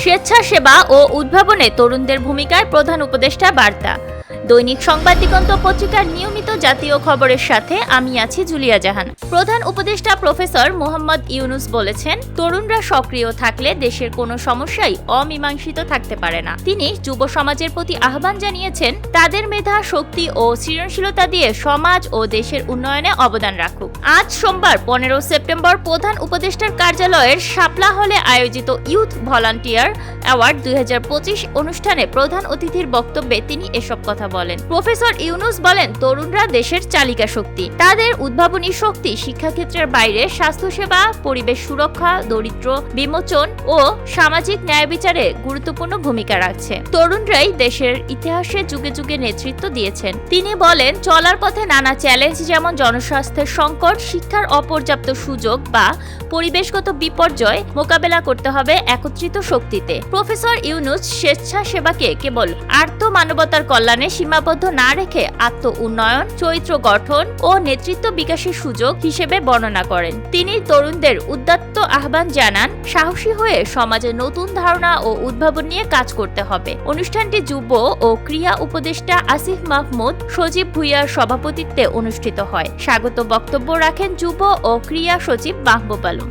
স্বেচ্ছাসেবা ও উদ্ভাবনে তরুণদের ভূমিকায় প্রধান উপদেষ্টা বার্তা। দৈনিক সংবাদ দিগন্ত পত্রিকার নিয়মিত জাতীয় খবরের সাথে আমি আছি জুলিয়া জাহান। প্রধান উপদেষ্টা প্রফেসর মোহাম্মদ ইউনুস বলেছেন, তরুণরা সক্রিয় থাকলে দেশের কোনো সমস্যাই অমীমাংসিত থাকতে পারে না। তিনি যুব সমাজের প্রতি আহ্বান জানিয়েছেন, তাদের মেধা, শক্তি ও সৃজনশীলতা দিয়ে সমাজ ও দেশের উন্নয়নে অবদান রাখুক। আজ সোমবার 15 সেপ্টেম্বর প্রধান উপদেষ্টার কার্যালয়ের শাপলা হলে আয়োজিত ইউথ ভলান্টিয়ার অ্যাওয়ার্ড 2025 অনুষ্ঠানে প্রধান অতিথির বক্তব্যে তিনি এসব কথা বলেন। প্রফেসর ইউনুস বলেন, তরুণরা দেশের চালিকা শক্তি। তাদের উদ্ভাবনী শক্তি শিক্ষাক্ষেত্রের বাইরে স্বাস্থ্যসেবা, পরিবেশ সুরক্ষা, দরিদ্র বিমোচন ও সামাজিক ন্যায় বিচারে গুরুত্বপূর্ণ ভূমিকা রাখছে। তরুণরাই দেশের ইতিহাসে যুগে যুগে নেতৃত্ব দিয়েছেন। তিনি বলেন, চলার পথে নানা চ্যালেঞ্জ যেমন জনস্বাস্থ্যের সংকট, শিক্ষার অপর্যাপ্ত সুযোগ বা পরিবেশগত বিপর্যয় মোকাবেলা করতে হবে একত্রিত শক্তিতে। প্রফেসর ইউনুস স্বেচ্ছাসেবাকে কেবল আর্ত মানবতার কল্যাণে সীমাবদ্ধ না রেখে আত্ম উন্নয়ন, চরিত্র গঠন ও নেতৃত্ব বিকাশের সুযোগ হিসেবে বর্ণনা করেন। তিনি তরুণদের উদ্যত্ত আহ্বান জানান, সাহসী হয়ে সমাজে নতুন ধারণা ও উদ্ভাবন নিয়ে কাজ করতে হবে। অনুষ্ঠানটি যুব ও ক্রীড়া উপদেষ্টা আসিফ মাহমুদ সজীব ভুঁইয়ার সভাপতিত্বে অনুষ্ঠিত হয়। স্বাগত বক্তব্য রাখেন যুব ও ক্রীড়া সচিব মাহবুব আলম।